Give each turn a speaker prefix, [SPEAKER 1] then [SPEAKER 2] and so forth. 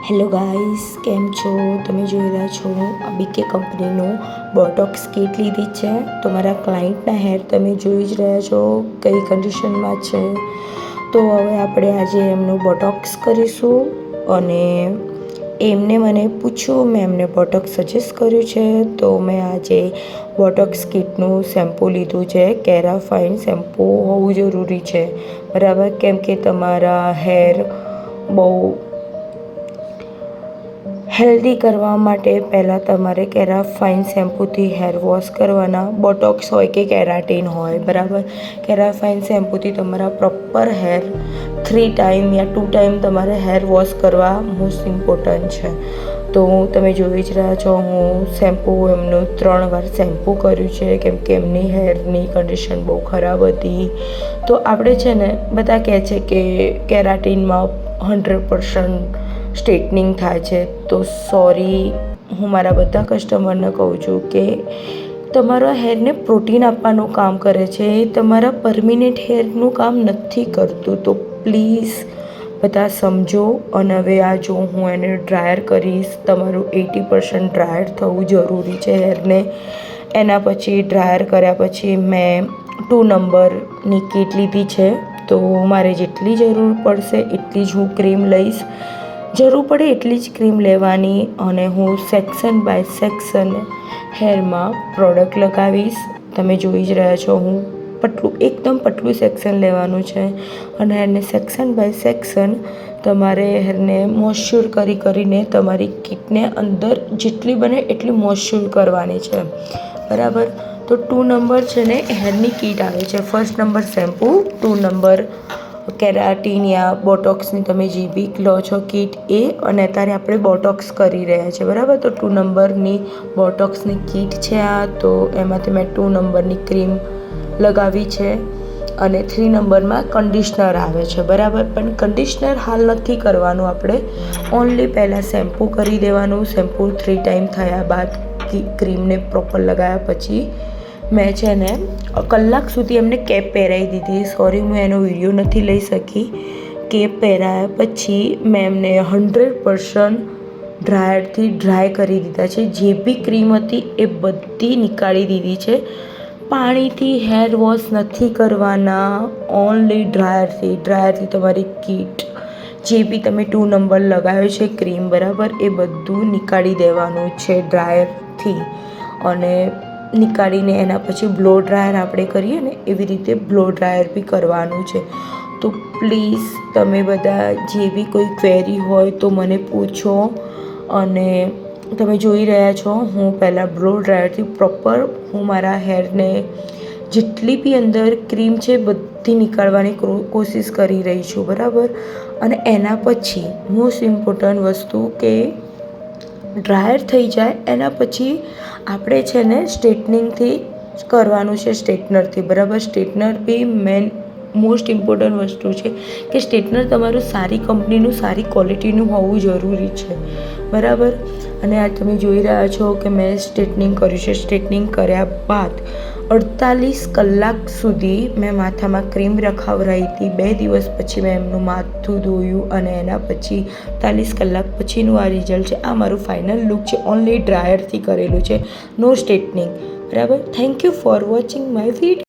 [SPEAKER 1] Hello guys, કેમ છો? તમે જોઈ રહ્યા છો આ બીકે કંપનીનું બોટોક્સ કીટ લીધી છે. તો મારા ક્લાયન્ટના હેર તમે જોઈ જ રહ્યા છો કઈ કન્ડિશનમાં છે. તો હવે આપણે આજે એમનું બોટોક્સ કરીશું અને એમને મને પૂછ્યું, મેં એમને બોટોક્સ સજેસ્ટ કર્યું છે. તો મેં આજે બોટોક્સ કીટનું શેમ્પૂ લીધું છે. કેરાફાઇન શેમ્પૂ હોવું જરૂરી છે, બરાબર? કેમ કે તમારા હેર બહુ હેલ્ધી કરવા માટે પહેલાં તમારે કેરાફાઇન શેમ્પૂથી હેર વોશ કરવાના. બોટોક્સ હોય કે કેરાટીન હોય, બરાબર? કેરાફાઇન શેમ્પૂથી તમારા પ્રોપર હેર 3 ટાઈમ યા 2 ટાઈમ તમારે હેર વોશ કરવા મોસ્ટ ઇમ્પોર્ટન્ટ છે. તો તમે જોઈ જ રહ્યા છો, હું શેમ્પૂ એમનું 3 વાર શેમ્પૂ કર્યું છે કેમ કે એમની હેરની કન્ડિશન બહુ ખરાબ હતી. તો આપણે છે ને બધા કહે છે કે કેરાટીનમાં 100% સ્ટ્રેટનિંગ થાય છે. તો સોરી, હું મારા બધા કસ્ટમરને કહું છું કે તમારા હેરને પ્રોટીન આપવાનું કામ કરે છે, એ તમારા પરમિનન્ટ હેરનું કામ નથી કરતું. તો પ્લીઝ બધા સમજો. અને હવે આ જો હું એને ડ્રાયર કરીશ, તમારું 80% ડ્રાયર થવું જરૂરી છે હેરને. એના પછી ડ્રાયર કર્યા પછી મેં 2 નંબરની કીટ લીધી છે. તો મારે જેટલી જરૂર પડશે એટલી જ હું ક્રીમ લઈશ, જરૂર પડે એટલી જ ક્રીમ લેવાની. અને હું સેક્શન બાય સેક્શન હેરમાં પ્રોડક્ટ લગાવીશ. તમે જોઈ જ રહ્યા છો, હું એકદમ પતલું સેક્શન લેવાનું છે અને હેરને સેક્શન બાય સેક્શન તમારે હેરને મોઇશ્ચર કરીને તમારી કીટને અંદર જેટલી બને એટલી મોઇશ્ચર કરવાની છે, બરાબર? તો 2 નંબર છે ને હેરની કીટ આવે છે. First number shampoo, 2 number keratin યા બોટોક્સની તમે જે બી લો છો કીટ એ. અને અત્યારે આપણે બોટોક્સ કરી રહ્યા છીએ, બરાબર? તો 2 નંબરની બોટોક્સની કીટ છે આ. તો એમાંથી મેં 2 નંબરની ક્રીમ લગાવી છે અને 3 નંબરમાં કન્ડિશનર આવે છે, બરાબર? પણ કન્ડિશનર હાલ નથી કરવાનું આપણે, ઓનલી પહેલાં શેમ્પૂ કરી દેવાનું. શેમ્પૂ 3 ટાઈમ થયા બાદ ક્રીમને પ્રોપર લગાવ્યા પછી મેં છે ને કલાક સુધી એમને કેપ પહેરાવી દીધી. સોરી, હું એનો વિડીયો નથી લઈ શકી. કેપ પહેરાયા પછી મેં એમને 100% ડ્રાયરથી ડ્રાય કરી દીધા છે. જે બી ક્રીમ હતી એ બધી નીકાળી દીધી છે. પાણીથી હેર વોશ નથી કરવાના, ઓનલી ડ્રાયરથી તમારી કીટ જે બી તમે 2 નંબર લગાવ્યો છે ક્રીમ, બરાબર? એ બધું નીકાળી દેવાનું છે ડ્રાયરથી. અને નીકાળીને એના પછી બ્લો ડ્રાયર આપણે કરીએ ને એવી રીતે બ્લો ડ્રાયર બી કરવાનું છે. તો પ્લીઝ તમે બધા જે બી કોઈ ક્વેરી હોય તો મને પૂછો. અને તમે જોઈ રહ્યા છો, હું પહેલાં બ્લો ડ્રાયરથી પ્રોપર હું મારા હેરને જેટલી બી અંદર ક્રીમ છે બધી નીકાળવાની કોશિશ કરી રહી છું, બરાબર? અને એના પછી મોસ્ટ ઇમ્પોર્ટન્ટ વસ્તુ કે ડ્રાયર થઈ જાય એના પછી આપણે છે ને સ્ટ્રેટનિંગથી કરવાનું છે, સ્ટ્રેટનરથી, બરાબર? સ્ટ્રેટનર બી મોસ્ટ ઇમ્પોર્ટન્ટ વસ્તુ છે કે સ્ટ્રેટનર તમારું સારી કંપનીનું, સારી ક્વોલિટીનું હોવું જરૂરી છે, બરાબર? અને આ તમે જોઈ રહ્યા છો કે મેં સ્ટ્રેટનિંગ કર્યું છે. સ્ટ્રેટનિંગ કર્યા બાદ 48 કલાક સુધી મેં માથામાં ક્રીમ રખાવરાઈ હતી. 2 દિવસ પછી મેં એમનું માથું ધોયું અને એના પછી 48 કલાક પછીનું આ રિઝલ્ટ છે. આ મારું ફાઇનલ લુક છે, ઓનલી ડ્રાયરથી કરેલું છે, નો સ્ટ્રેટનિંગ, બરાબર? Thank you for watching my video.